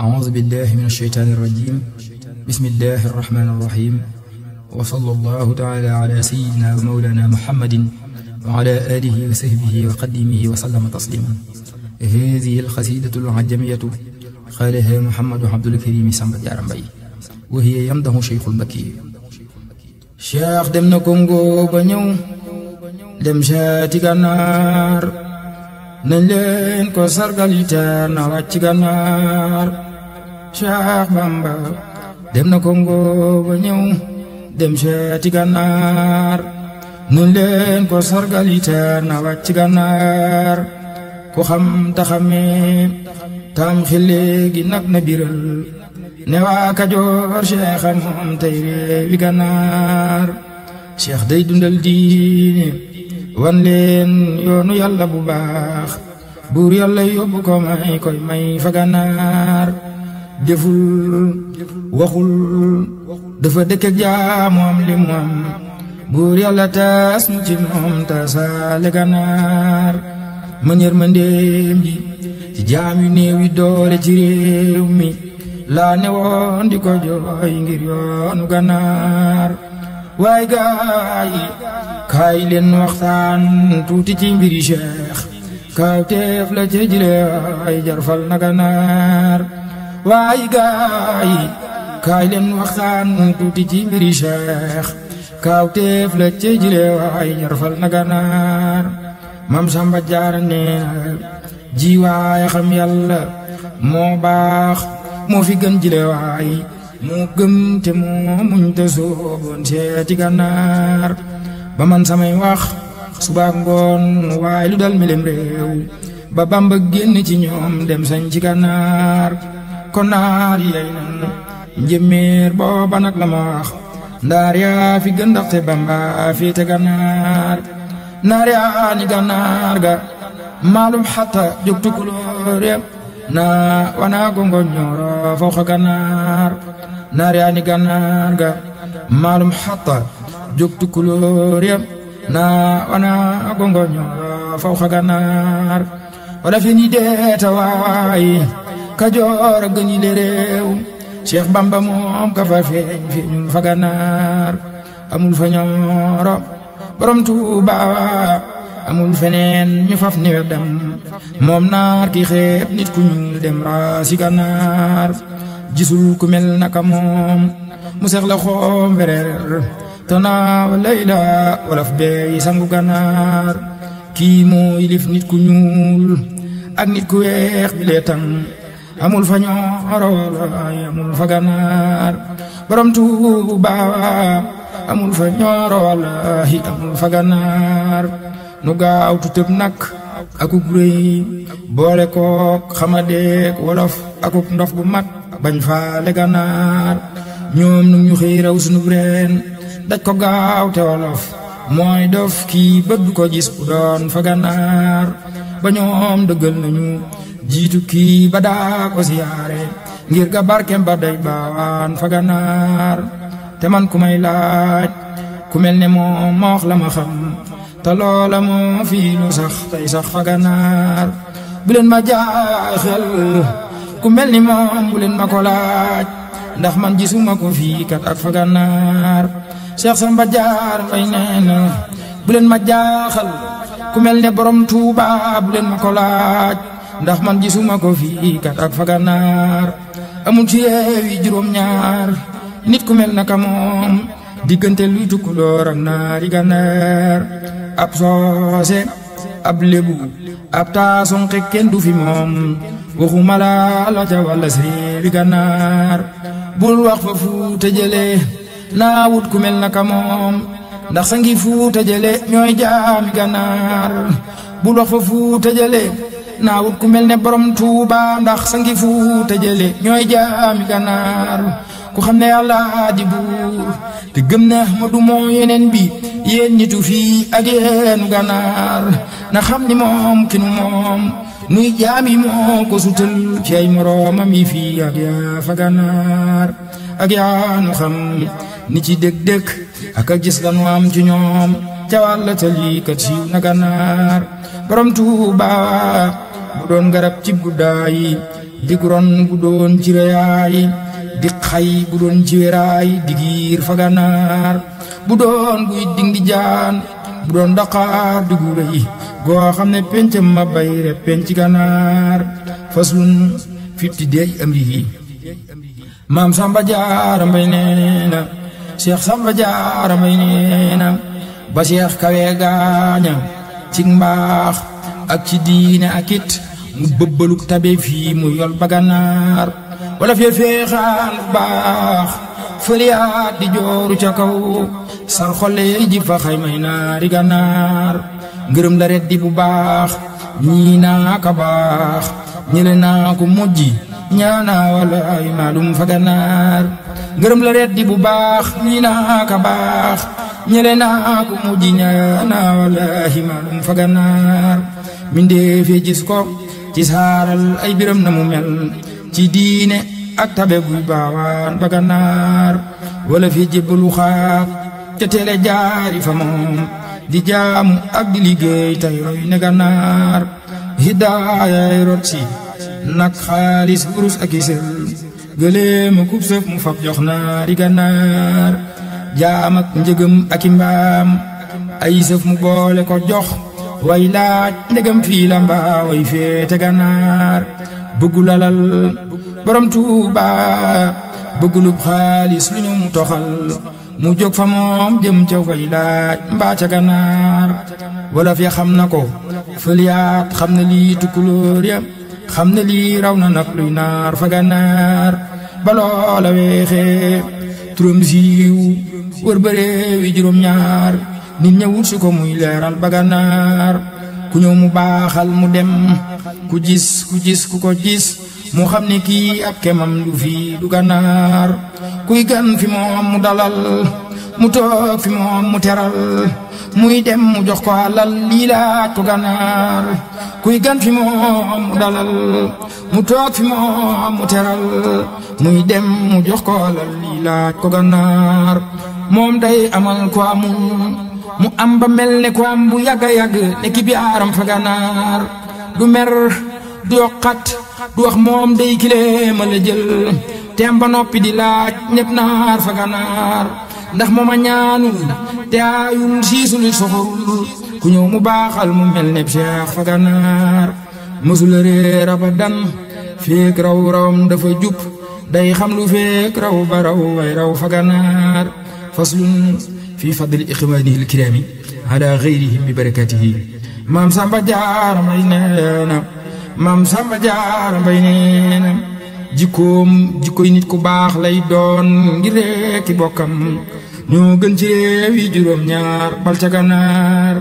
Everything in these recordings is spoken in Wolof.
أعوذ بالله من الشيطان الرجيم. بسم الله الرحمن الرحيم. وصلى الله تعالى على سيدنا ومولانا محمد وعلى آله وصحبه وقديمه وسلم تسليما. هذه القصيدة العجمية قالها محمد عبد الكريم سامبا جارا مباي وهي يمدح شيخ البكي. شيخ dem na Congo ba ñëw dem seeti Gànnaar nañ leen ko sargal iteer na wàcc Gànnaar. Cheikh Bamba dem na Congo ba ñëw dem seeti Gànnaar nañ leen ko sargal iteer na wàcc Gànnaar. ku xam ta xamee tam xile gi nag na biral ne waa Kajoor Cheikh moom tey réewi Gànnaar. Cheikh day dundal diine wan leen yoonu yàlla bu baax buur yàlla yóbbu ko may koy may fa Gànnaar. deful waxul dafa dëkk ak jaamu am li mu am buur yàlla taas mu ci moom taasaale Gànnaar. man yërmandeem ji ci jaam yu néew yi doole ci réew mi laa ne woon di ko jooy ngir yoonu Gànnaar. waaye gaay kaay leen waxtaan tuuti ci mbiri Cheikh kawteef la ca jile ay jarfal na Gànnaar. waaye gaay kaay leen waxtaan tuuti ci mbiri Cheikh kawteef la ca jile ay jarfal na Gànnaar. Mam Samba Jaara nee na ji waay xam yàlla moo baax moo fi gën jile waay moo gëm te moo muñ te sooboon seeti Gànnaar. ba man samay wax subaak ngoon waaye lu dal melem réew ba Bamba génn ci ñoom dem sañ ci Gànnaar. kon naar yey nan njëméer booba nag la ma wax ndaar yaa fi gën ndaxte Bamba féete Gànnaar. naar yaa ni Gànnaar ga maalum xatta jóg tukulóor yem naa wanaa gongo ñooro fawxa Gànnaar. naar yaa ni Gànnaar ga maalum xatta jóg tukulóor yem naa wanaa gongo ñooro fawxa Gànnaar. wala fi ni deeta waay Kajoor a gëñi le réew Cheikh Bamba moom ka fa feeñul fa Gànnaar. amul fa ñooro borom Tuuba amul feneen ñu faf ni weddam moom naar ki xeeb nit ku ñuul dem raasi Gànnaar. gisul ku mel naka moom mu seex la xoom wereer tanaaw layla walaf beey sangu Gànnaar. kii moo yilif nit ku ñuul ak nit ku weex bi lee tam amul fa ñooro walaay amul fa Gànnaar. borom Tuuba amul fa ñooro wallaahi amul fa Gànnaar. nu gaaw tu tëb nak akuk rëy boole kook xamadeek wolof akuk ndof bu mag bañ faale Gànnaar. ñoom nu ñu xëy raw sunu reen daj ko gaaw te wolof mooy dof kii bëgg ko gis bu doon fa Gànnaar. ba ñoom dëggal nañu jiitu kii ba daa ko siyaare ngir ga barkem ba day baawaan fa Gànnaar. te man ku may laaj ku mel ne moom ma wax la ma xam te loola moo fii lu sax tey sax fa Gànnaar. bu leen ma jaaxal ku mel ni moom bu leen ma ko laaj ndax man gisuma ko fii kat ak fa Gànnaar. Cheikh Samba Jaara Mbay nee na bu leen ma jaaxal ku mel ne borom Tuuba bu leen ma ko laaj ndax man gisuma ko fii kat ak fa Gànnaar. amul ci yeewi juróom-ñaar nit ku mel naka moom diggante luy tukkulóor ak naari Gànnaar. ab soose ab lébu ab taasonqe kenn du fi moom waxuma la ca walla séeri Gànnaar. bul wax fa Fuuta Jële naa wut ku mel naka moom ndax sangi Fuuta Jële ñooy jaami Gànnaar. bul wax fa Fuuta Jële naa wut ku mel ne borom Tuuba ndax sangi Fuuta Jële ñooy jaami Gànnaar. ku xam ne yàlla di buur te gëm ne Ahmadu moo yeneen bi yéen nitu fii ak yeenu Gànnaar na xam ni moom ki nu moom nuy jaami moo ko sutal ci ay moroomam yi fii ak yaa fa Gànnaar. ak yaa nu xam ni ci dëgg-dëgg ak a gis lanu am ci ñoom ca wàlla tali kat siiw na Gànnaar. borom Tuuba bu doon garab ci guddaay di guron bu doon ci reyaay di xay bu doon ci weraay di giir fa gànnaar bu doon guy ding di jaan bu doon daqaar di gu rëy goo xam ne penc ma bay rek penc gànnaar faslun fifty day amrihi maam Samba Jaara Mbay neena Cheikh Samba Jaara Mbay neena ba Cheikh kawe gaaña ci mbaax ak ci diine ak it mu bëbbaluk tabe fii mu yol ba gànnaar wala feexaan baax fëliyaat di jooru ca kaw sar xolle ji fa xay may naari gànnaar ngërëm la reddi bu baax ñii naa ka baax ñële naa ko mujji ñaana wala ay maalum fa gànnaar ngërëm la reddi bu baax ñii naa ka baax ñële naa ko mujji ñaana wala ay maalum fa gànnaar mindee fee gis ko ci saaral ay biram na mu mel ci diine ak tabe buy baawaan ba gànnaar wala fi jébbalu xaak ca teele jaari fa moom di jaamu ak di liggéey tay roy ne gànnaar hidaayay rot si nag xaalis burus ak isel gëleema kub sëf mu fab jox naari gànnaar jaam ak njëgëm ak i mbaam ay sëf mu boole ko jox way laaj ndegam fii la mbaa way féete gànnaar bëggu lalal borom Tuuba bëggulub xaalis lu ñu mu toxal mu jóg fa moom jëm ca way laaj mbaa ca gànnaar wala fi xam na ko fëliyaat xam na lii tukkulóor ya xam na lii raw na nag luy naar fa gànnaar ba loola weexee turam siiw wër ba réewi juróom-ñaar nit ñëwul si ko muy leeral ba gànnaar ku ñëw mu baaxal mu dem ku gis ku ko gis mu xam ne kii ab kemam du fii du gànnaar kuy gan fi moom mu dalal mu toog fi moom mu teral muy dem mu jox ko alal lii laaj ko gànnaar kuy gan fi moom mu dalal mu toog fi moom mu teral muy dem mu jox ko alal lii laaj ko gànnaar moom day amal ko amul mu am ba mel ne ko am bu yàgga yàgg ne ki bi aaram fa gànnaar du mer du yokkat du wax moom day kilee ma la jël tem ba noppi di laaj ñépp naar fa gànnaar ndax mooma ñaanul te aayul siisul soxorul ku ñëw mu baaxal mu mel ne Cheikh fa gànnaar mësula réer abadan feek raw rawam dafa jub day xam lu feek raw ba raw way raw fa gànnaar faslun fi fadli ixwaanihi alkiraami ala gayrihim bi barakatihi maam Samba Jaara Mbay neena maam Samba Jaara Mbay neena jikkoy nit ku baax lay doon ngir rekki bokkam ñoo gën ci réew yi juróom-ñaar bal ca gànnaar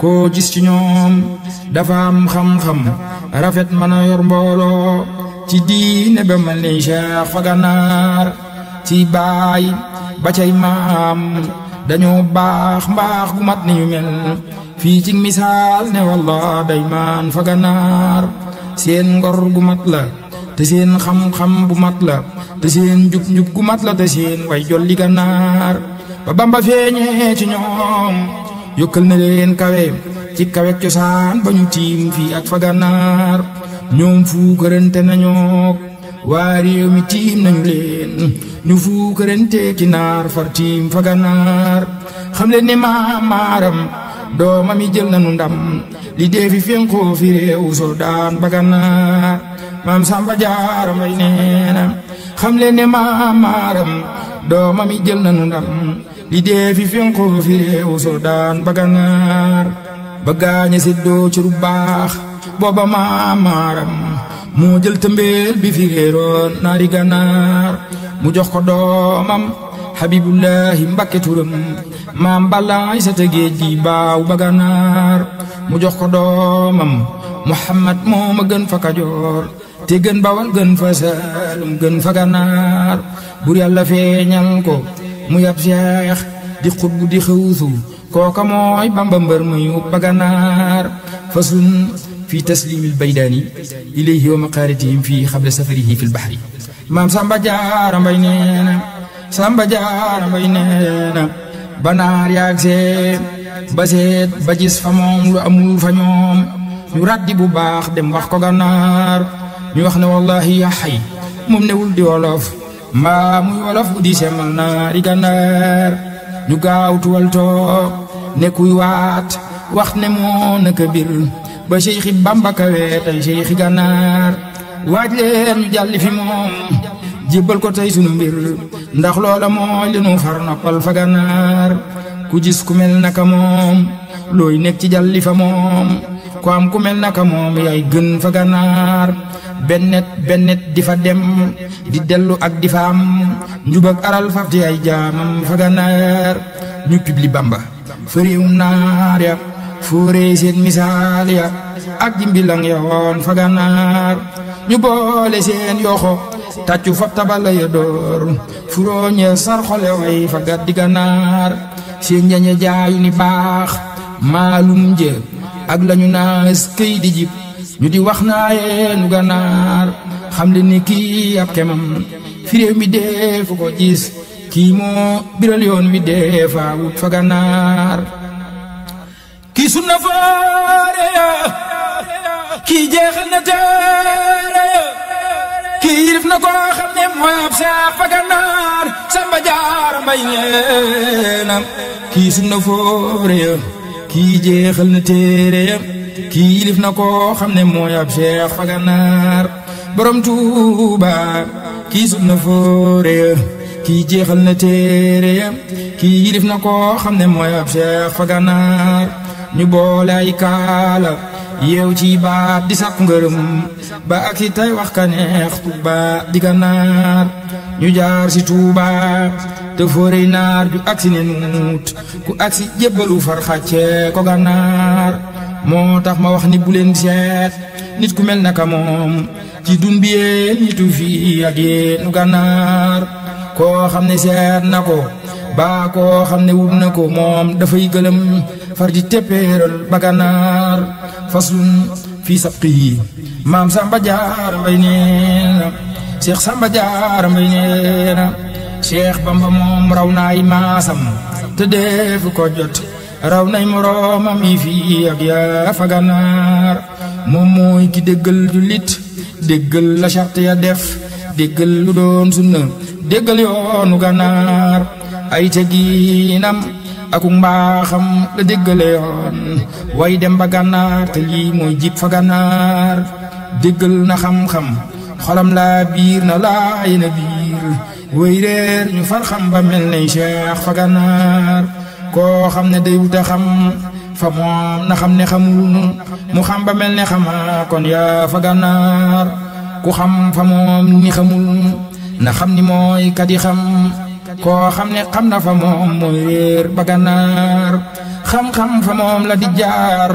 koo gis ci ñoom dafa am xam-xam rafet mën a yor mbooloo ci diine ba mel ni Cheikh fa gànnaar ci baay ba cay maam dañoo baax mbaax gu mat ni ñu mel fii ci misaal ne wallah day maan fa gànnaar seen ngor gu mat la te seen xam-xam bu mat la te seen njub gu mat la te seen way jolli gànnaar ba Bamba feeñee ci ñoom yokkal na leen kawe ci kawe cosaan ba ñu tiim fii ak fa gànnaar ñoom fuukarante nañoo waa réew mi tiim nañu leen ñu fuukarante ki naar far tiim fa gànnaar xam leen ne maaram doomam yi jël nañu ndam li dee fi fenkoo fi réew soldaan ba gànnaar maam Samba Jaara Mbay neena xam leen ne maaram doomam yi jël nañu ndam li dee fi fenkoo fi réew soldaan ba gànnaar ba gaañe seddoo ci lu baax booba maaram moo jël tëmbeel bi fi réeroon naari gànnaar mu jox ko doomam Habibullahi Mbakke turam maam Balaay sa tëgéej gi baaw ba gànnaar mu jox ko doomam Muhammad moo ma gën fa Kajoor te gën Bawal gën fa Saalum gën fa gànnaar bur yàlla feeñal ko mu yab Seex di xutbu di xewsu kooka mooy Bamba mbër muy ba gànnaar faslun fi taslimil baydaani ilayhi wa maqaaratihim fi xabla safarihi fi lbahri maam Samba Jaara Mbay neena Samba Jaara Mbay neena banaar yaag seet ba seet ba gis fa moom lu amul fa ñoom ñu raddi bu baax dem wax ko gànnaar ñu wax ne wallahi yaa xay moom newul di wolof mbaa muy wolof bu di semal naari gànnaar ñu gaaw tuwal toog ne kuy waat wax ne moo naka bir ba Seexi Bamba kawe tey Seexi gànnaar waaj leen ñu jàlli fi moom jébbal ko tey sunu mbir ndax loola mooy li nu far noppal fa gànnaar ku gis ku mel naka moom looy nekk ci jàlli fa moom ku am ku mel naka moom yaay gën fa gànnaar bennet di fa dem di dellu ak di fa am njubak aral faf di ay jaamam fa gànnaar ñu pibli Bamba fa réewum naar ya fooree seen misaal ya ak jimbilang ya woon fa gànnaar ñu boole seen yoxo tàccu fab tabala ya door furóoñe sar xole way fa gàddi gànnaar seen njañe jaayu ni baax maalum jë ak lañu naas këy di jib ñu di wax naaye nu gànnaar xam le ni kii ab kemam fi réew mi dee fu ko gis kii moo biral yoon wi dee faa wut fa gànnaar kii sunna faare ya kii jeexal na teere ya kii yilif na ko xam ne mooy ab seex fa gànnaar Samba Jaara Mbay neena kii sunna faare ya kii jeexal na teere ya kii yilif na ko xam ne mooy ab seex fa gànnaar borom Tuuba kii sunna faare ya kii jeexal na teere ya kii yilif na ko xam ne mooy ab seex fa gànnaar ñu boole ay kaala yeew ci baat di sàkku ngërëm ba ak si tey wax ka neex Tuuba di gànnaar ñu jaar si Tuuba te foorey naar ju agsi ne nuut ku agsi jébbalu far xàcce ko gànnaar moo tax ma wax ni bu leen seet nit ku mel naka moom ci dun bi yee nitu fii ak yee nu gànnaar koo xam ne seet na ko baa koo xam ne wut na ko moom dafay gëlëm far di teppeeral ba gànnaar faslun fii sabqihi maam Samba Jaara Mbay neena Cheikh Samba Jaara Mbay neena Cheikh Bamba moom raw naay maasam te defu ko jot raw nay moroomam yi fii ak yaa fa gànnaar moom mooy ki déggal jullit déggal la charte ya def déggal lu doon sunna déggal yoonu gànnaar ay teginam aku mbaaxam la déggale yoon way dem ba gànnaar te lii mooy jib fa gànnaar déggal na xam-xam xolam laa biir na laay na biir way réer ñu far xam ba mel nay Cheikh fa gànnaar koo xam ne day wuta xam fa moom na xam ne xamul mu xam ba mel ne xama kon yaa fa gànnaar ku xam fa moom ni xamul na xam ni mooy kadi xam koo xam ne xam na fa moom mooy réer ba gànnaar xam-xam fa moom la di jaar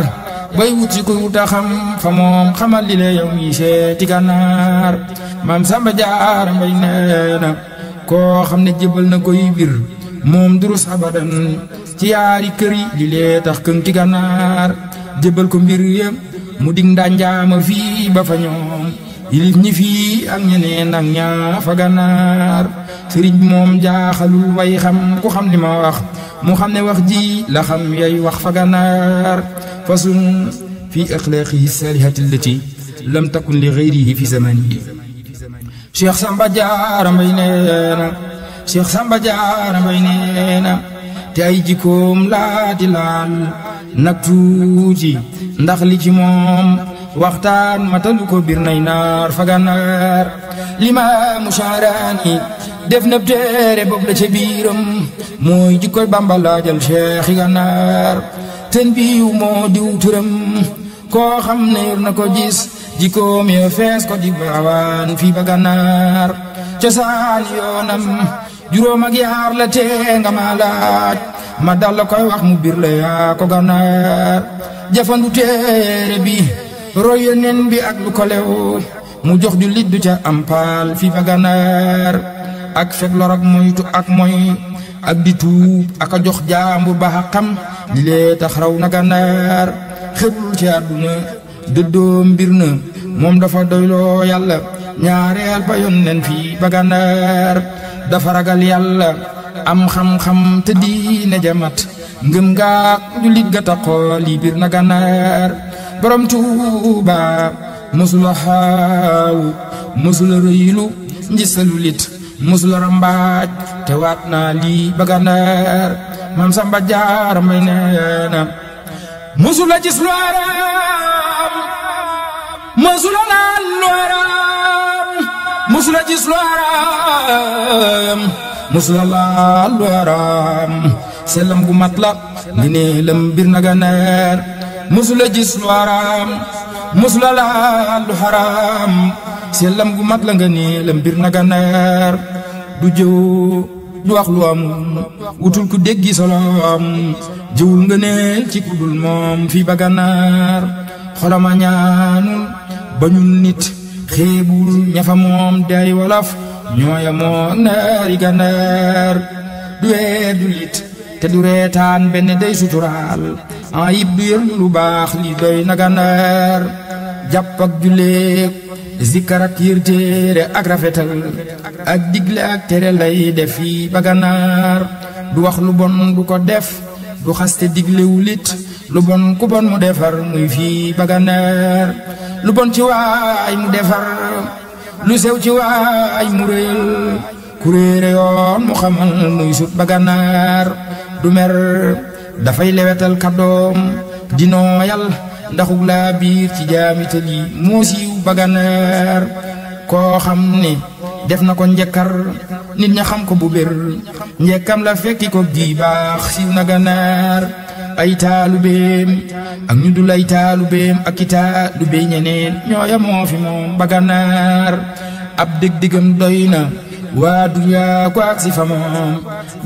bay wut si koy wuta xam fa moom xamal li le yow mi seeti gànnaar maam Samba Jaara Mbay neena koo xam ne jébal na koy bir moom durus abadan ci yaari kër yi li lee tax këng ci gànnaar jébal ko mbir yëpp mu dig ndanjaama fii ba fa ñoom yilif ñi fii ak ñeneen ak ñaa fa gànnaar sëriñ bi moom jaaxalul way xam ku xam li ma wax mu xam ne wax ji la xam yay wax fa gànnaar fasun fi axlaaqihi salihati allati lam takun li ghayrihi fi zamanihi Cheikh Samba Jaara Mbay neena Cheikh Samba Jaara Mbay neena te ay jikkoom laati laal nag tuuti ndax li ci moom waxtaan matalu ko bir nay naar fa gànnaar Limaamu Sha'raani def na téere boobu la ca biiram mooy jikkoy Bamba laajal Cheikh yi gànnaar ten biiw moo diw turam koo xam ne yor na ko gis jikkoom ya fees ko di baawaan fii ba gànnaar cosaan yoonam juróom ak yaar la tee nga ma laaj ma dal la koy wax mu bir la yaa ko gànnaar jafandu téere bi roy yoneen bi ak lu ko lew mu jox ju lit du ca am paal fii ba gànnaar ak fekk lor ak moytu ak moy ak di tuub ak a jox jaambur ba xam li lee tax raw na gànnaar xebul ci àdduna dëddoo mbir na moom dafa doyloo yàlla ñaareel ba yoneen fii ba gànnaar dafa ragal yàlla am xam-xam te diine jamat ngëm ngaak jullit ga taxoo lii bir na gànnaar borom Tuuba musula xaaw musula rëylu njisalu lit musula rambaaj te waat naa lii ba Gànnaar Maam Samba Jaara Mbay nee na musula gis lu araam musula naan lu araam musula gis lu araam musula laal lu araam sellam gu mat la ngëneelam bir na Gànnaar musula gis lu araam musula laal lu haram sellam gu mat la ngëneelam bir na Gànnaar du jëw du wax lu amul wutul ku déggi solom jëwul ngëneel ci ku dul moom fii ba Gànnaar xolama ñaanul bañul nit xeebul ñafa moom day wolof ñooya moo naari Gànnaar du weer du lit te du reetaan benn day suturaal ayib du yër lu baax li doy na Gànnaar jàpp ak julleek zikkar ak yër téere ak rafetal ak digle ak tere lay def fii ba Gànnaar du wax lu bon du ko def du xaste diglewulit lu bon ku bon mu defar muy fii ba Gànnaar lu bon ci waay mu defar lu sew ci waay mu réel ku réere yoon mu xamal muy sut ba Gànnaar du mer dafay lewetal kàddoom di nooyal ndaxug laa biir ci jaamital yi moo siiw ba Gànnaar koo xam ne def na ko njëkkar nit ña xam ko bu bér njëkkam la fekki ko gi baax siiw na Gànnaar ay taalubeem ak ñu dul ay taalubeem ak i taalube ñeneen ñooya moo fi moom ba Gànnaar ab dég-dégam doy na waa duniyaa ko ak si fa moom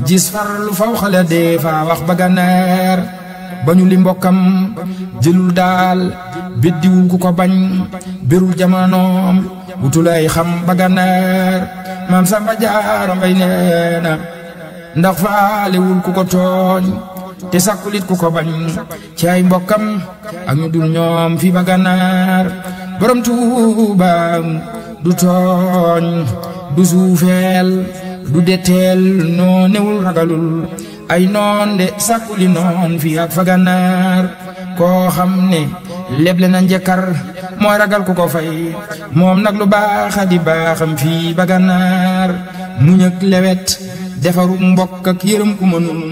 gis far lu faw xale dee faa wax ba Gànnaar ba ñu li mbokkam jëlul daal beddiwul ku ko bañ berul jamanoom wutulay xam ba Gànnaar Maam Samba Jaara Mbay nee na ndax faalewul ku ko tooñ te sakkulit ku ko bañ ci ay mbokkam ak ñu dul ñoom fi ba Gànnaar borom Tuuba du tooñ du suufeel du deteel noo newul ragalul ay noon de sakkuli noon fi ak fa Gànnaar koo xam ne leble na njëkkar mooy ragal ku ko fay moom nag lu baaxa di baaxam fii ba Gànnaar muñ ak lewet defaru mbokk ak yërëm ku mënul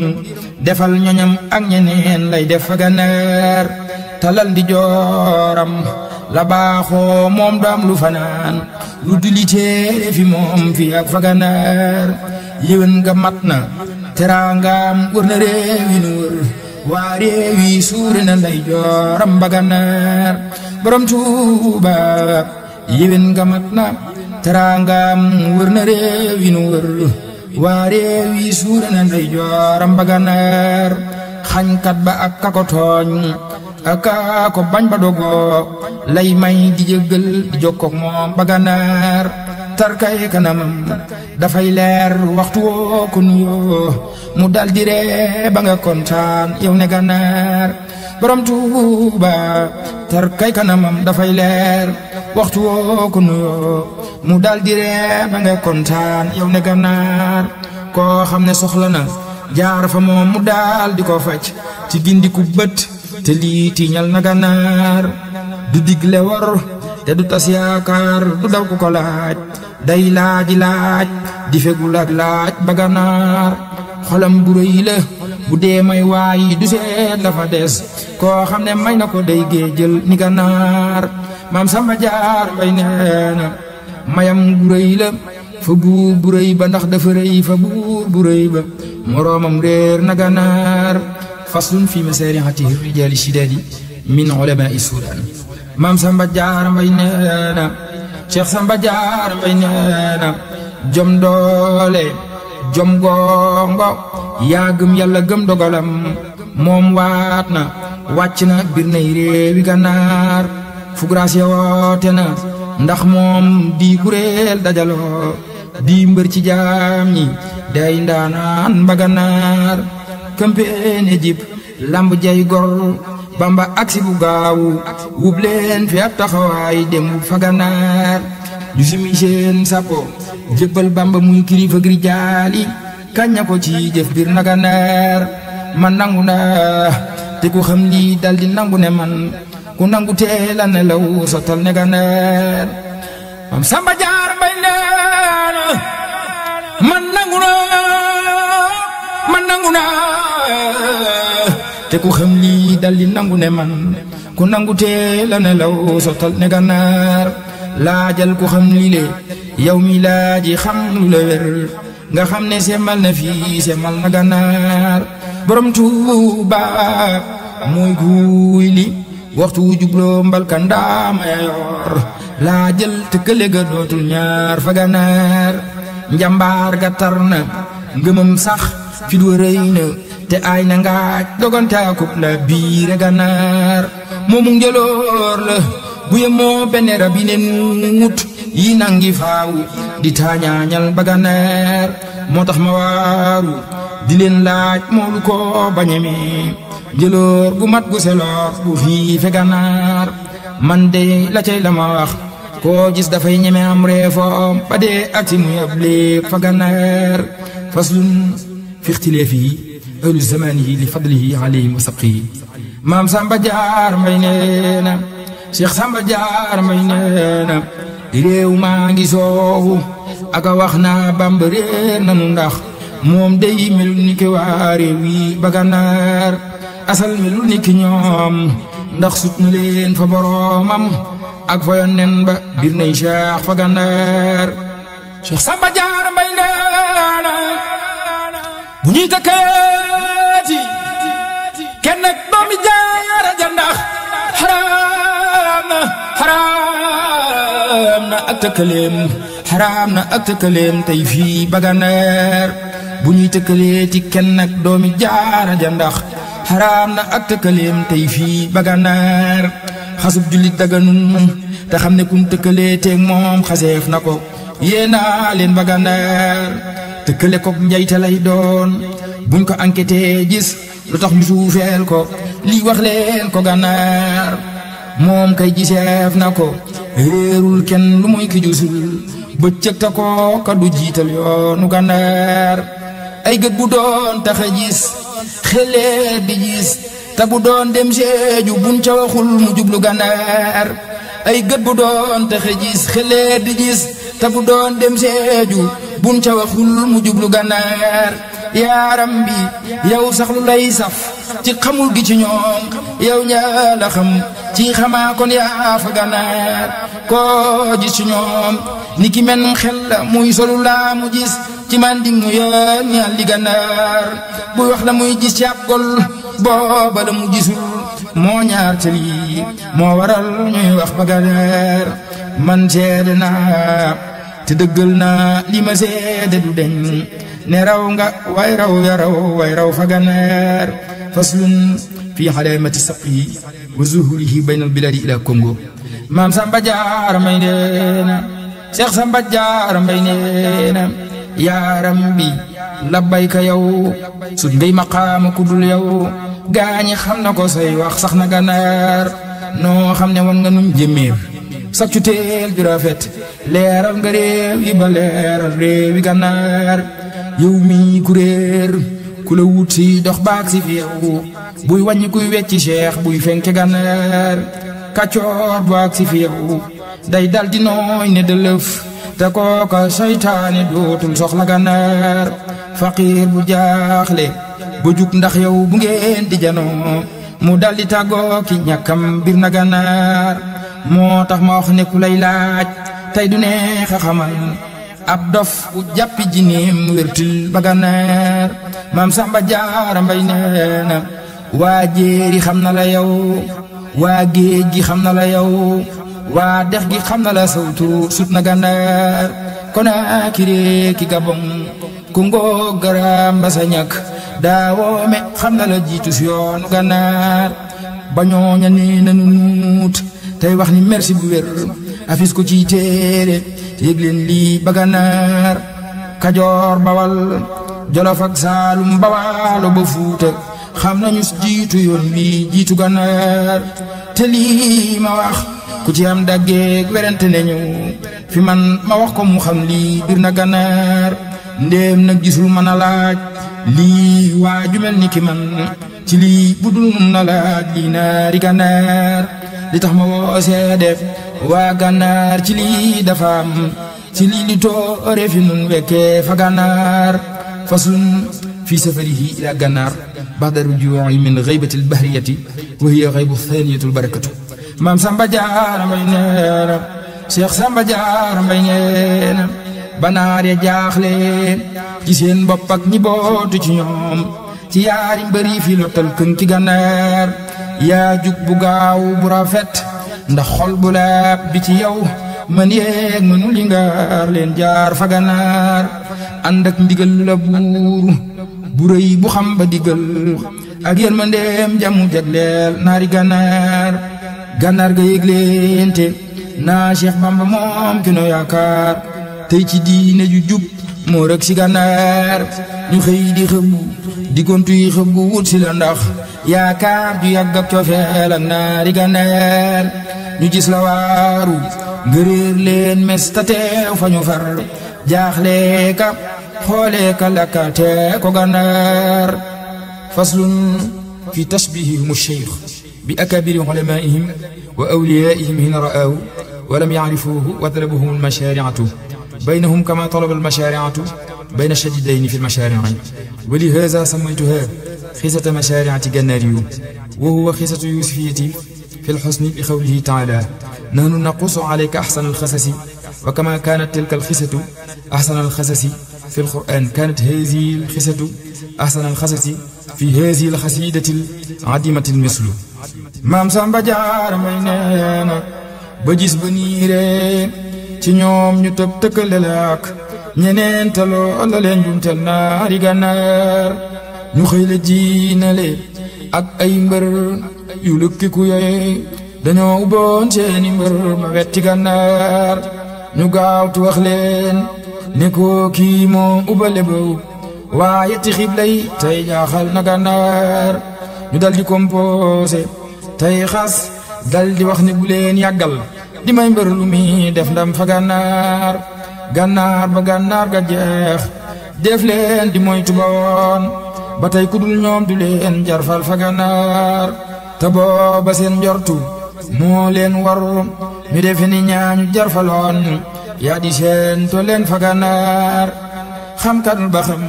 defal ñoñam ak ñeneen lay def fa Gànnaar talal di jooram la baaxoo moom daam lu fanaan lu dulitee fi moom fi ak fa Gànnaar yéwén nga mat na teraangaam wër na réew yi nu wër waa réew yi suure na lay jooram ba Gànnaar borom Tuuba yéwén nga mat na teraangaam wër na réew yi nu wër waa réew yi suure na lay jooram ba Gànnaar xañkat ba ak kako tooñ aka ko bañ ba dogoo lay may di jéggal di jokkook moom ba Gànnaar tarkay kanamam dafay leer waxtu woo ko nuyoo mu dal di ree ba nga kontaan yow ne Gànnaar borom Tuuba tarkay kanamam dafay leer waxtu woo ko nuyoo mu dal di ree ba nga kontaan yow ne Gànnaar koo xam ne soxla na jaar fa moom mu daal di ko faj ci gindiku bët te lii tiiñal na Gànnaar du digle war te du tas yaakaar du daw ku ko laaj day laaji laaj di fegul ak laaj ba Gànnaar xolam bu rëy la bu dee may waay du seet la fa des koo xam ne may na ko day géejël ni Gànnaar Maam Samba Jaara Mbay nee na mayam bu rëy la fa buur bu rëy ba ndax dafa rëy fa buur bu rëy ba moroomam réer na Gànnaar faslun fi masarihati rijaali shidaadi min ulamaa'i Suudaan Maam Samba Jaara Mbay nee na Cheikh Samba Jaara Mbay nee na jom doole jom gongo yaa gëm yàlla gëm dogalam moom waat na wàcc na bir nay réewi Gànnaar fu gracia woote na ndax moom di kuréel dajaloo di mbër ci jaam ñi day ndaanaan ba Gànnaar këmpeene jib lamb jay gor Bamba aksi bu gaaw wub leen fi ab taxawaay dem fa Gànnaar ñu simi seen sapo jébbal Bamba muy kilifa gi rijaali kaña ko ci jëf bir na Gànnaar man nangu na te ku xam lii daldi nangu ne man ku nangu teel a nelaw sottal ne Gànnaar Maam Samba Jaar Mbay neena man nangu naa te ku xam lii daldi nangu ne man ku nangu teel a nelaw sottal ne Gànnaar laajal ku xam lii le yow mi laaji xam lu la wér nga xam ne semmal na fii semmal na Gànnaar borom Tuuba mooy guuy li waxtu jubloo mbalka ndaama yor laajal tëkkale ga dootul ñaar fa Gànnaar njambaar ga tar na ngëmam sax fi du rëy na te ay na ngaaj dogantaakub la biire Gànnaar moomu njëloor la bu yemoo benn rab yi ne nuut yi nangi faaw di taañaañal ba Gànnaar moo tax ma waaru di leen laaj moolu ko bañeme njëloor gu mat gu seloor bu fii fe Gànnaar man de la cay la ma wax koo gis dafay ñeme am reefoom ba dee ak si muy ab léeb fa Gànnaar faslun fi ixtilaafi ahlu zamanihi li fadlihi alayhim wa sabqihi Maam Samba Jaar Mbay neena Cheikh Samba Jaar Mbay neena réew maa ngi soowu aka wax naa Bamba réer nanu ndax moom day melul ni ki waa réew yi ba Gànnaar asal melul ni ki ñoom ndax sut na leen fa boroomam ak fa yonnen ba bir nay Cheikh fa Gànnaar Cheikh Samba Jaar Mbay neena bu ñuy takkeeti kenn ak doomi jaara ja ndax xaraam na ak tëkkaleem tey fii ba Gànnaar bu ñuy tëkkaleeti kenn ak doomi jaara ja ndax xaraam na ak tëkkaleem tey fii ba Gànnaar xasub jullit daganun te xam ne kum tëkkaleeteeg moom xaseef na ko yéena leen ba Gànnaar tëkkale ko njayte lay doon buñ ko enquêté gis lu tax ñu suufeel ko lii wax leen ko Gànnaar moom kay giseef na ko réerul kenn lu muy ki jusul bëccëg ta ko ka du jiital yoonu Gànnaar ay gët bu doon tax a gis xeleet di gis te bu doon dem seeju buñ ca waxul mu jublu Gànnaar ay gët bu doon tax a gis xeleet di gis te bu doon dem seeju buñ ca waxul mu jublu Gànnaar yaaram bi yow sax lu lay saf ci xamul gi ci ñoom yow ñaa la xam ci xamaa kon yaa fa Gànnaar koo gis ci ñoom ni ki men xel la muy solu laa mu gis ci man di mu yoon ñaal di Gànnaar buy wax la muy gis ci ab gol booba la mu gisul moo ñaar te lii moo waral ñuy wax ba Gànnaar man seede naa te dëggal naa li ma seede du deñ ne raw nga way raw ya raw fa Gànnaar faslun fi alaamati sabqihi wa zuhurihi bayna al-biladi ila Congo Maam Samba Jaar Mbay neena Cheikh Samba Jaar Mbay neena yaaram bi labbayka yow sut ngay maqaama ku dul yow gaañi xam na ko say wax sax na Gànnaar noo xam ne wan nga nuñ jëmeer sax cu teel ju rafet leeral nga réew yi ba leeral réew yi Gànnaar yow mi ku réer ku la wut si dox baag si fi yow buy wàññi kuy wecci Cheikh buy fenke Gànnaar kaccoor baag si fi yow day dal di nooy ne dëlëf te kooka seytaane dootul soxla Gànnaar faqiir bu jaaxle ba jug ndax yow bu ngeen di janoo mu dal di tàggoo ki ñàkkam bir na Gànnaar moo tax ma wax ne ku lay laaj tey du neex a xamal ab dof bu jàppi jineem wértil ba Gànnaar Maam Samba Jaar Mbay neena waa jéeri xam na la yow waa géej gi xam na la yow waa dex gi xam na la sawtu sut na Gànnaar Konaakiri ki Gabon Congo Garam Mbasa ñak Daawoome xam na la jiitu si yoonu Gànnaar ba ñooña nee nanu nuut tey wax ni merci bu wér afis ko ci téere yëg leen lii ba Gànnaar Kajoor Bawal Jolof ak Saalum Bawaalo ba Fuuta xam nañu jiitu yoon wi jiitu Gànnaar te lii ma wax ku ci am daggeeg werante ne ñëw fi man ma wax ko mu xam lii bir na Gànnaar ndéem nag gisul mën a laaj lii waa ju mel ni ki man ci lii bu dul mun na laaj lii naari Gànnaar li tax ma woo seede waa gànnaar ci lii dafa am ci lii li toore fi nun wekkee fa gànnaar faslun fi safarihi ila gànnaar ba'da rujuu'i min ghaybati al-bahriyati wa hiya ghaybu thaniyatu al-barakatu maam Samba Jaara Mbay neena Cheikh Samba Jaara Mbay neena banaar ya jaaxle ci seen bopp ak ñi bootu ci ñoom ci yaari mbëri fi lottal këng ci gànnaar yaa jug bu gaaw bu rafet ndax xol bu laab bi ci yow man yeeg mënu li ngaar leen jaar fa gànnaar ànd ak ndigal la buur bu rëy bu xam ba digal ak yërmandeem jamu jagleel naari gànnaar gànnaar ga yëgleente naa Cheikh Bamba moom ki no yaakaar tey ci diine ju jub moo rek si gànnaar ñu xëy di xëbbu di gontu yi xëbbu wut si la ndax yaakaar ju yàgg ak cofeel ak naari gànnaar ñu gis la waaru ngëréer leen mes ta teew fa ñu far jaaxle ka xoole ka lakkate ko gànnaar faslun fi tashbihihim ash-shaykh bi akabiri ulamaihim wa awliyaihim hina ra'aw wa lam ya'rifuhu wa talabuhum al-mashari'atu baynahum kama talaba al-mashari'atu bayna ash-shadidayn fi al-mashari'i wa li hadha sammaytuha khisata mashari'ati gannariyu wa huwa khisatu yusufiyati في الحسن بقوله تعالى نحن نقص عليك أحسن القصص وكما كانت تلك القصة أحسن القصص في القرآن كانت هذه القصة أحسن القصص في هذه القصيدة العديمة المثل maam Samba Jaara Mbay neena ba gis ba niiree ci ñoom ñu tëb tëkkale laak ñeneen taloo la leen jumtel naari gànnaar ñu xëy la jiinale ak ay mbër yu lukkiku yooy dañoo ubboon seeni mbër ma wetti gànnaar ñu gaawtu wax leen ne ko kii moo ubbale bow waaye ti xiblay tey jaaxal na gànnaar ñu dal di composé tey xas dal di wax ne bu leen yàggal di may mbër lu mi def ndam fa gànnaar gànnaar ba gànnaar ga jeex def leen di moytu ba woon ba tey ku dul ñoom du leen jarfal fa gànnaar te booba seen njortu moo leen war ñu defe ni ñaañu jarfaloon yaa di seen to leen fa gànnaar xamkat ba xam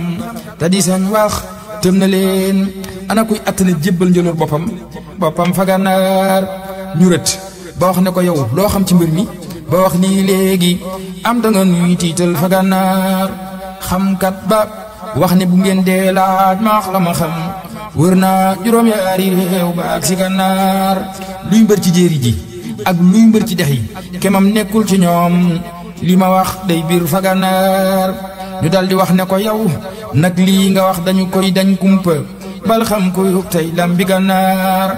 te di seen wax tëm na leen ana kuy attana jébbal njëloor boppam fa gànnaar ñu rët ba wax ne ko yow loo xam ci mbir mi ba wax lii léegi am da nga nuy tiital fa gànnaar xamkat ba wax ne bu ngeen dee laaj ma wax la ma xam wër naa juróom yaari réew ba ak si gànnaar luy mbër ci jéeri ji ak luy mbër ci dex yi kemam nekkul ci ñoom li ma wax day biir fa gànnaar ñu dal di wax ne ko yow nag lii nga wax dañu koy dañ kumpa bal xam ko yóg tey lambi gànnaar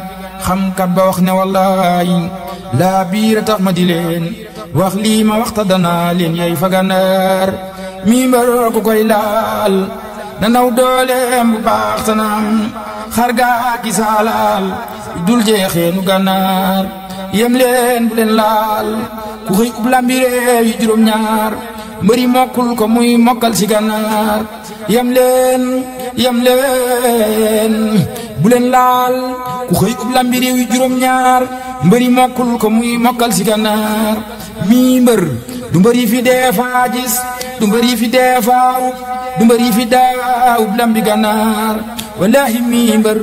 xamkat ba wax ne wallaahi laa biira tax ma di leen wax lii ma waxta danaa leen yey fa gànnaar mi mbër ku koy laal na naw dooleem bu baax tanam xargaa ki saalaal dul jeexeenu gànnaar yem leen bu leen laal ku xëy ub lambi réew yi juróom-ñaar mbëri mokkul ko muy mokkal si gànnaar yem leen bu leen laal ku xëy ub lambi réew yi juróom-ñaar mbëri mokkul ko muy mokkal si gànnaar mii mbër du mbër yi fi dee faa gis du mbër yi fi dee faa ub du mbër yi fi daa ub lambi gànnaar wallahi mii mbër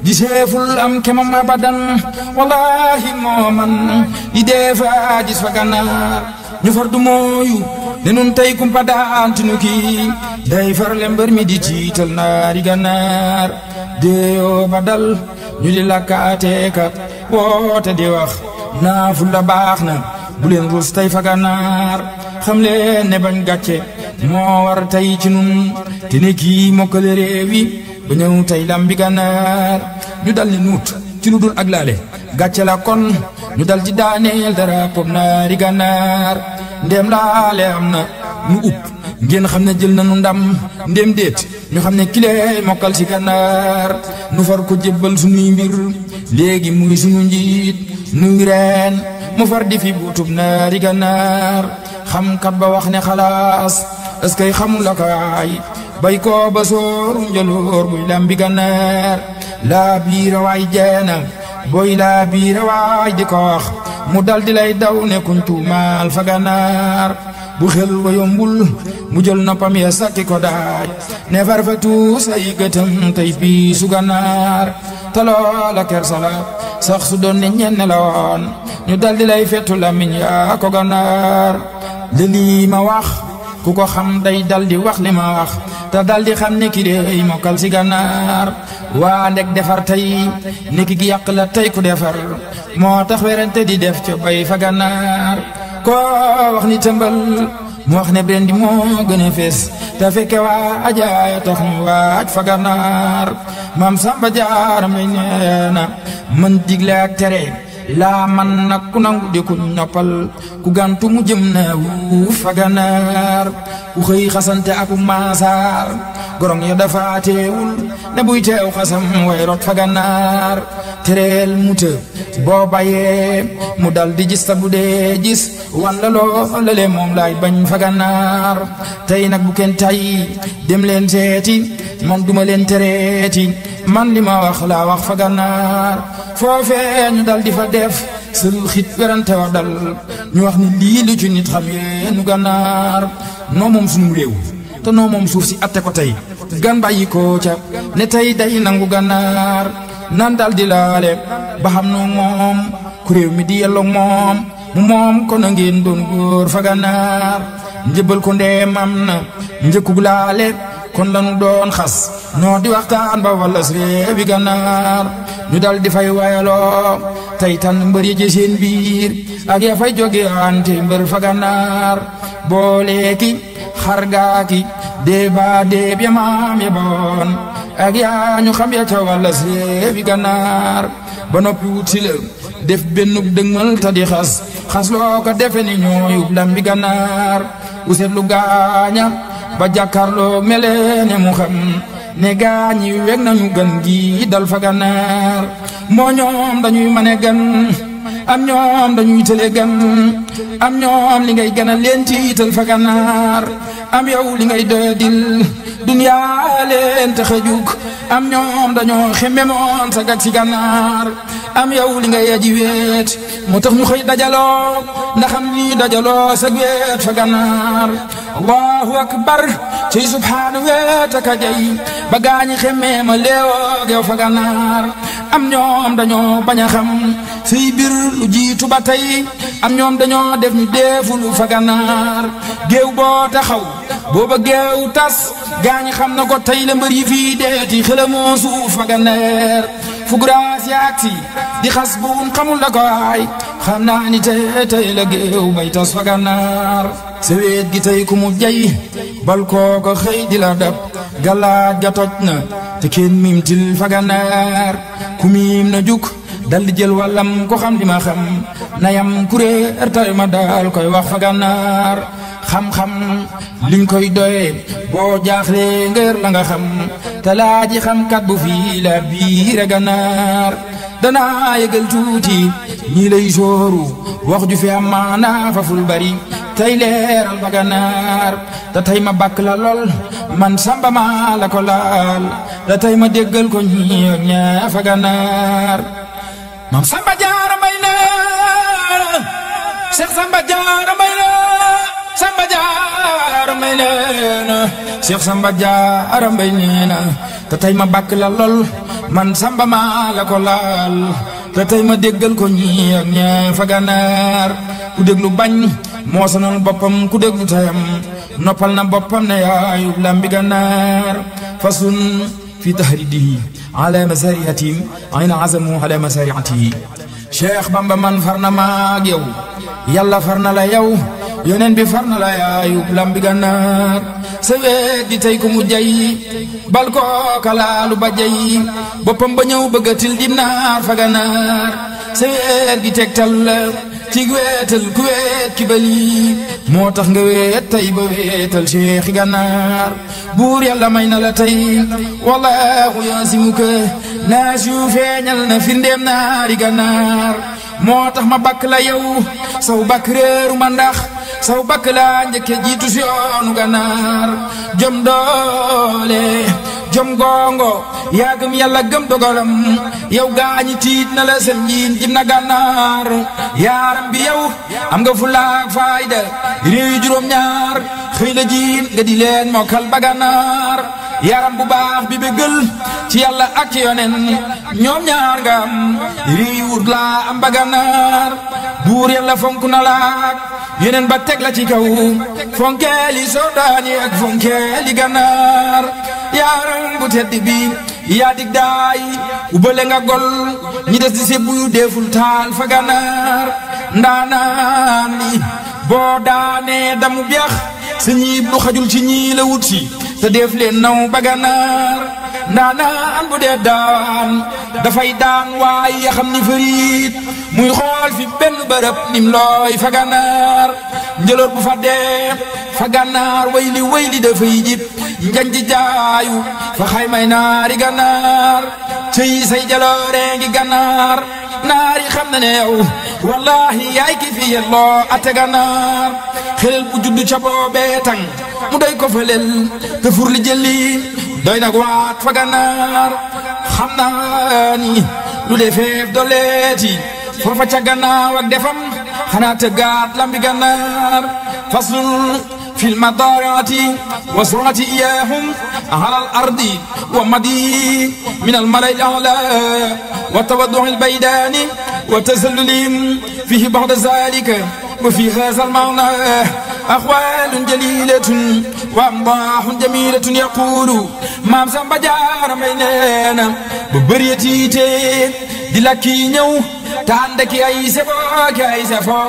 di seeful am kemam abadan wallahi moo man yi dee faa gis fa gànnaar ñu far du mooyu ne nun tey kumpa daantinu kii day farle mbër mi di tiital naari gànnaar deeyoo ba dal ñu di lakkaateeka woote di wax naa fu la baax na bu leen rus tey fa gànnaar xam leen ne bañ gàcce moo war tey ci nun te ne kii mokkale réew yi ba ñëw tey lambi gànnaar ñu dal ni nuut ci lu dul ak laale gàcce la kon ñu dal ci daaneel dara pop naari gànnaar ndéem laale am na nu upp ngeen xam ne jël nañu ndam ndéem déet ñu xam ne kile mokkal si gànnaar nu far ko jébbal sunuy mbir léegi muy sunu njiit nuy reen mu far di fi buutub naari gànnaar xamkat ba wax ne xalaas est-ce que xamul la kaay bay ko ba sooru njëloor buy lambi gànnaar laa biira waay jeena booy laa biire waay di ko wax mu dal di lay daw ne kuñ tuumaal fa gànnaar bu xel wa yombul mu jël noppam ya sakki ko daaj ne farfatu say gëtam tey bii su gànnaar te loola kersa la sax su doon ne ñenn la woon ñu dal di lay fettu lamiñ yaa ko gànnaar de lii ma wax ku ko xam day dal di wax li ma wax te dal di xam ne ki dey mokkal si gànnaar waa ndek defar tey nekki gi yàq la tey ku defar moo tax werante di def ca bay fa gànnaar koo wax ni tëmbal mu wax ne brendi moo gën a fees te fekke waa ajaaya tax ñu waaj fa gànnaar maam Samba Jaara Mbay neena mën digle ak tere laa man nag ku nangu di ku noppal ku gantu mu jëm na wuuf fa gànnaar ku xëy xasante aku maasaar gorong ya dafa teewul ne buy teew xasam way rot fa gànnaar tereel mu të boo bayee mu dal di gis ta bu dee gis walla loolale moom laay bañ fa gànnaar tey nag bu kenn tay dem leen seeti man duma leen tereeti man li ma wax laa wax fa gànnaar foofee ñu dal di fa def sël xit werante wa dal ñu wax ni lii lu ci nit xam yeenu gànnaar noo moom sunu réew te noo moom suuf si atte ko tey gan bàyyi ko ca ne tey day nangu gànnaar nan dal di laale ba xam noo moom ku réew mi di yelloog moom mu moom ko na ngeen doon góor fa gànnaar njëbal ko ndeem am na njëkkug laale kon lanu doon xas noo di waxtaan ba walla réewi gànnaar ñu dal di fay wayaloo tey tan mbër yi ci seen biir ak ya fay jóge ante mbër fa gànnaar booleeki xargaaki déeba déeb ya maam ya boon ak yaa ñu xam ya ca walla réewi gànnaar ba noppi wut si la def bennub dëgmal ta di xas loo ko defe ni ñooyub lambi gànnaar u seetlu gaaña ba jàkkaarloo meleene mu xam ne gaañi weg nañu gan gi dal fa gànnaar moo ñoom dañuy mane gan am ñoom dañuy tële gan am ñoom li ngay gana leen tiital fa gànnaar am yow li ngay doyadil duniyaa leen tax a jug am ñoom dañoo xembe moon sa gag si gànnaar am yow li ngay aji weet moo tax ñu xëy dajaloo ndaxam ni dajaloo sa weet fa gànnaar allahu akbar ci subhaana weet ak ajay ba gaañi xemmee ma leewoo geew fa gànnaar am ñoom dañoo bañ a xam fiy bir lu jiitu ba tey am ñoom dañoo def ñu deefulu fa gànnaar géew boo taxaw booba géew tas gaañi xam na ko tey la mbër yi fii deeti xelamoo suuf fa gànnaar fu graas yaak si di xas buun xamul la ko ay xam naa ni tey la géew bay tas fa gànnaar sa weet gi tey ku mu jay bal kooko xëy di la dab galaaj ga toj na te kenn miim til fa gànnaar ku miim na juk dal di jël wàllam ko xam di ma xam nayam kuréer tay ma daal koy wax fa gànnaar xam-xam liñ koy doye boo jaaxle ngër la nga xam te laaji xam-kat bu fii la biire gànnaar danaa yëgal tuuti ñii lay sooru wax ju fi am maanaa fa ful bari tey leeral ba gànnaar te tey ma bàkk la lool man Samba maa la ko laal te tey ma déggal ko ñii ak ñaa fa gànnaar maam Samba Jaara Mbay na Cheikh Samba Jaara Mbay na Samba Jaara Mbay neena Cheikh Samba Jaara Mbay neena te tey ma bàkk la lool man Samba maa la ko laal te tey ma déggal ko ñii ak ñaa fa gànnaar ku déglu bañ moo sonal boppam ku déglu tayam noppal na boppam ne yaayub lambi gànnaar fasun fi tahridihi ala masariatihim ayna azamu ala masariatihi Cheikh Bamba man far na maag yow yàlla far na la yow yoneen bi far na la yaayub lambi gànnaar sa weet di tey ku mu jay bal ko kalaalu ba jay boppam ba ñëw bëggatil dim naar fa gànnaar sa weet di tegtal ci weetal ku weet ki bali moo tax nga weet tey ba weetal Cheikh gànnaar buur yàlla may na la tey wallahu yaasimuka naas yu feeñal na firndeem naari gànnaar moo tax ma bakk la yow saw bakk réeru ma ndax saw bakk laa njëkke jiitu si yoonu gànnaar jom doole jom gongo yaa gëm yàlla gëm dogalam yow gaañi tiit na la seen njiin jim na gànnaar yaaram bi yow am nga fulaak fayda réew yi juróom-ñaar xëy la jiin nga di leen mokkal ba gànnaar yaram bu baax bi bëggal ci yàlla ak ci yonen ñoom ñaar nga am réew yi wut laa am ba gànnaar buur yàlla fonk na laak yeneen ba teg la ci kaw fonkeeli soodaani ak fonkeeli gànnaar yaaram bu tedd bi yaa dig daay ubale nga gol ñi des di sebbu yu deeful taal fa gànnaar ndaanaan li boo daanee damu beex sa ñiib lu xajul ci ñii la wut si te def leen naw ba gànnaar ndaanaan bu dee daan dafay daan waaye ya xam ni fariit muy xool fi benn bërëb nim looy fa gànnaar njëloor bu fa dee fa gànnaar wayli dafay jib njañ ci jaayu fa xaymay naari gànnaar cëy say jaloore ngi gànnaar naari xam na ne yow wallahi yaay ki fi yelloo ate gànnaar xelel bu juddu ca boobee tang mu doy ko fëlel te fur li jëli doy nag waat fa gànnaar xam naa ni lu defeef doleeti foofa ca gannaaw ak defam xanaa tëggaat lambi gànnaar faslun في المضارات وسرعة إياهم على الأرض ومدي من الملأ الأعلى وتوضع البيدان وتسللهم فيه بعد ذلك وفي هذا المعنى أخوال جليلة وأمضاح جميلة يقول مام سامبا جار مينينا ببريتي di la kii ñëw te ànd ak ay sefo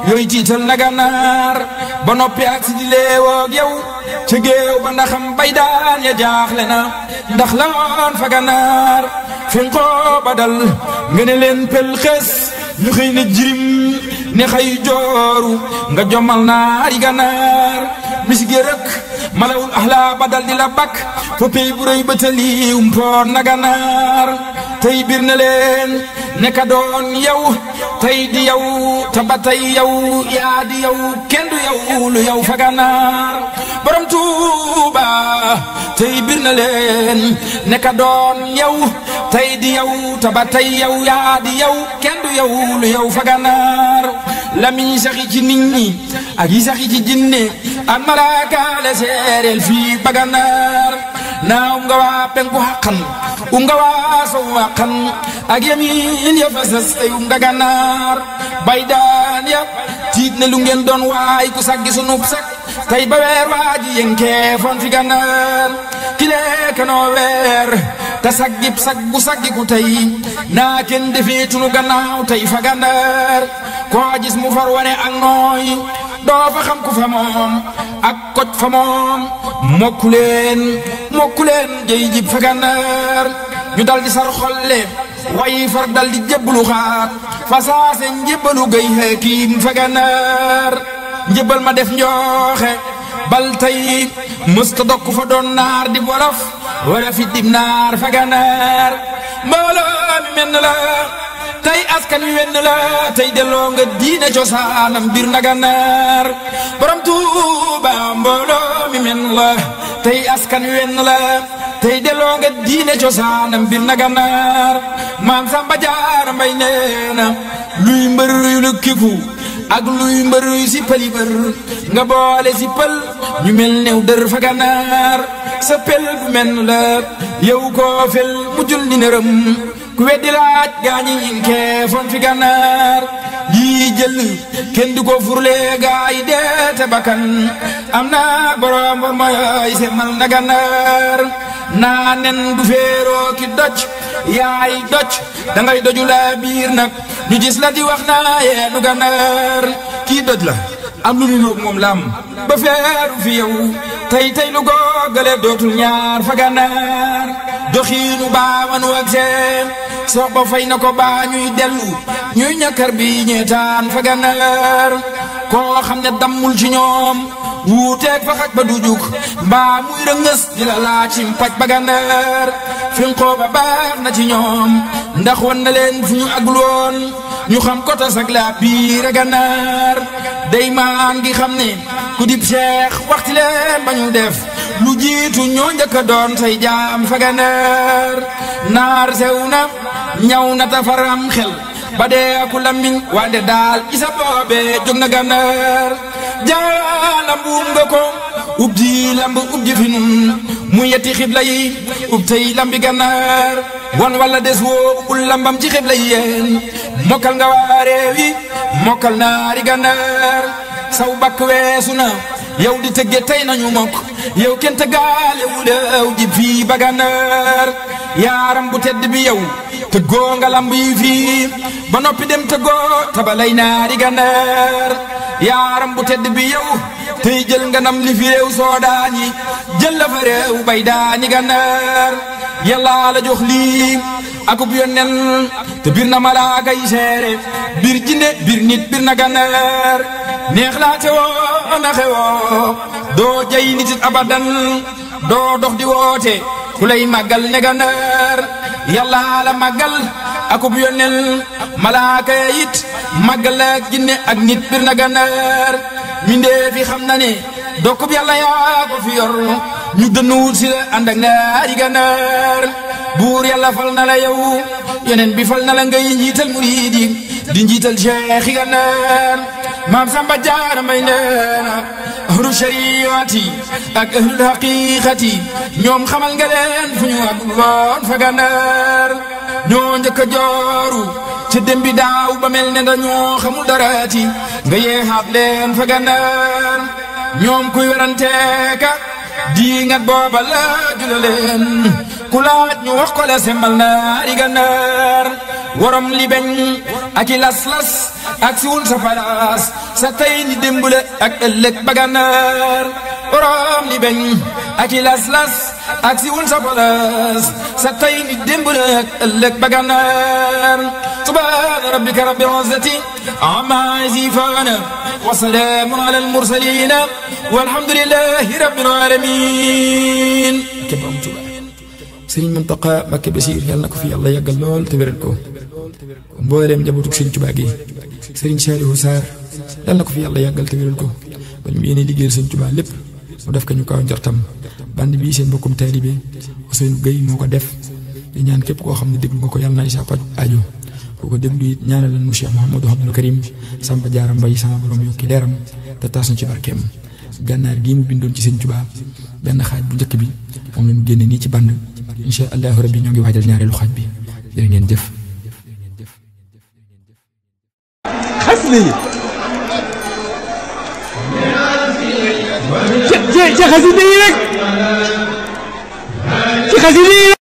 yooyu tiital na gànnaar ba noppi ak si di leewoog yow ca géew ba ndaxam bay daan ya jaaxle na ndax la woon fa gànnaar fen ko ba dal nga ne leen pel xes ñu xëy na jirim ne xëy jooru nga jommal naari gànnaar misige rek malawul ahla ba dal di la bakk fa pey bu rëy ba taliw mpoor na gànnaar tey bir na leen neka doon yow tey di yow te ba tey yow yaa di yow kenn du yow lu yow fa gànnaar borom Tuuba tey bir na leen neka doon yow tey di yow te ba tey yow yaa di yow kenn du yow lu yow fa gànnaar lamiñ saxi ci nit ñi ak yi saxi ci jinne ak malaaka la seereel fii ba gànnaar naaw nga waa penku xaqan nga waa sow xaqan ak yamin ya fasas ay nga gànnaar bay daan ya tiit ne lu ngeen doon waay ku saggi sunub sak tey ba weer waaji yenkee fon fi gànnaar kilee kanoo weer te saggib saggu saggiku tey naa kenn defeetunu gannaaw tey fa gànnaar koo gis mu far wane ak nooy doo fa xam ku fa moom ak koj fa moom mokku leen jëy jib fa gànnaar ñu dal di sar xolle way far dal di jébbalu xaat fa saase njébbalu gay hakiim fa gànnaar njébbal ma def njooxe bal tey mësta dokk fa doon naar di wolof wala fi dim naar fa gànnaar mbooloo mi menn la tey askan wi wenn la tey delloo nga diine cosaanam bir na gànnaar borom Tuuba mbooloo mi menn la tey askan wi wenn la tey delloo nga diine cosaanam bir na gànnaar maam Samba Jaara Mbay neena luy mbër yu lu kiku ak luy mbër yu si pëli bër nga boole si pël ñu mel new dër fa gànnaar sa pël bu menn la yow koo fel mu jul ni nërëm ku weddi laaj gaañi inkee fon fi gànnaar yii jël kenn du ko furle gaay deete bakkan am na borom bor mooy semal na gànnaar naa nen du féeroo ki doj yaay doj dangay doju la biir nag ñu gis la di wax naa yeenu gànnaar kii doj la am lu ñu moom lam ba feeru fi yow tey lu googale dootul ñaar fa gànnaar doxiinu baawanu ak seen sox ba fay na ko baa ñuy dellu ñuy ñakkar bi ñeetaan fa gànnaar koo xam ne dammul ci ñoom wuuteeg fa xaj ba du juk mbaa muy rëngës di la laaj ci mpaj ba gànnaar finqoo ba baax na ci ñoom ndax wan na leen fu ñu agloon ñu xam ko tas ak la biir a gànnaar day maan gi xam ne ku dib cheikh waxti leen ba ñu def lu jiitu ñoo njëkk a doon say jaam fa gànnaar naar sew na ñaw na tafaram xel ba dee ku lammiñ wande daal isa boobe jóg na gànnaar jaalam buum nga ko ub ji lamb ub ji fi nun mu yetti xibla yi ub tey lambi gànnaar wan walla des woo ubul lambam ci xibla yi yéen mokkal nga waa réew yi mokkal naari gànnaar saw bakk weesu na yow di tëgge tey nañu mokk yow kenn tëggaale wu leew ji fii ba gànnaar yaaram bu tedd bi yow tëggoo nga lamb yi fii ba noppi dem tëggoo tabalay naari gànnaar yaaram bu tedd bi yow tey jël nga nam li fi réew soodaani jël la fa réew bay daani gànnaar yàlla la jox lii akub yonnen te bir na malaaka yi seere bir jinne bir nit bir na gànnaar neex laa te woo na xewoo doo jay nit abadan doo dox di woote ku lay màggal ne gànnaar yàlla la màggal akub yonnen malaaka it màggal ak jinne ak nit bir na gànnaar mindee fi xam na ne dokkub yàlla yaa ko fi yor ñu dënnuwul si la ànd ak naari gànnaar buur yàlla fal na la yow yeneen bi fal na la ngay njiital muriidi di njiital cheikhi gànnaar maam Samba Jaara Mbay neena ahlu shariati ak ahlul haqiqati ñoom xamal nga leen fu ñu àggul woon fa gànnaar ñoo njëkk a jooru ci dem bi daaw ba mel ne dañoo xamul daraati nga yeexaat leen fa gànnaar ñoom kuy weranteeka di ngat booba laaju la leen ku laaj ñu wax ko la sembal naari gànnaar warom li beñ ak i las-las ak siwul sa palaas sa tey ni démbule ak ëllëg ba gànnaar warom li beñ ak i las-las ak siwul sa palaas sa tey ni démbule ak ëllëg ba gànnaar subhaana rabbika rabbil izzati amma yasifuun wa salaamun alal mursaliin walhamdulillahi rabbil aalamiin. Sëriñ Muntaqa Mbakke Basiir yàlla na ko fi yàlla yàggal lool te wéral ko mbooleem njabootu Sëriñ Tuubaa gi Sëriñ Saalihu Saar yàlla na ko fi yàlla yàggal te wéral ko ba ñu yéene liggéeyal Sëriñ Tuubaa lépp mu def ko ñu kaw njortam band bii seen mbokkum taalibe Ousseynou Gueye moo ko def di ñaan képp koo xam ne déglu nga ko yàlla na isa paj aajo boo ko déglu it ñaanal mu Cheikh Mouhamadou Abdoul Karim Samba Jaara Mbay sama borom yokki leeram te taas na ci barkeem gànnaar gii mu bindoon ci Sëriñ Tuubaa benn xaaj bu njëkk bi moom la ñu génne nii ci band incha allahu rabbi ñoo ngi waajal ñaareelu xaaj bi jërë ngeen jëf. xasida yi ci xasida yi rek ci xasida yi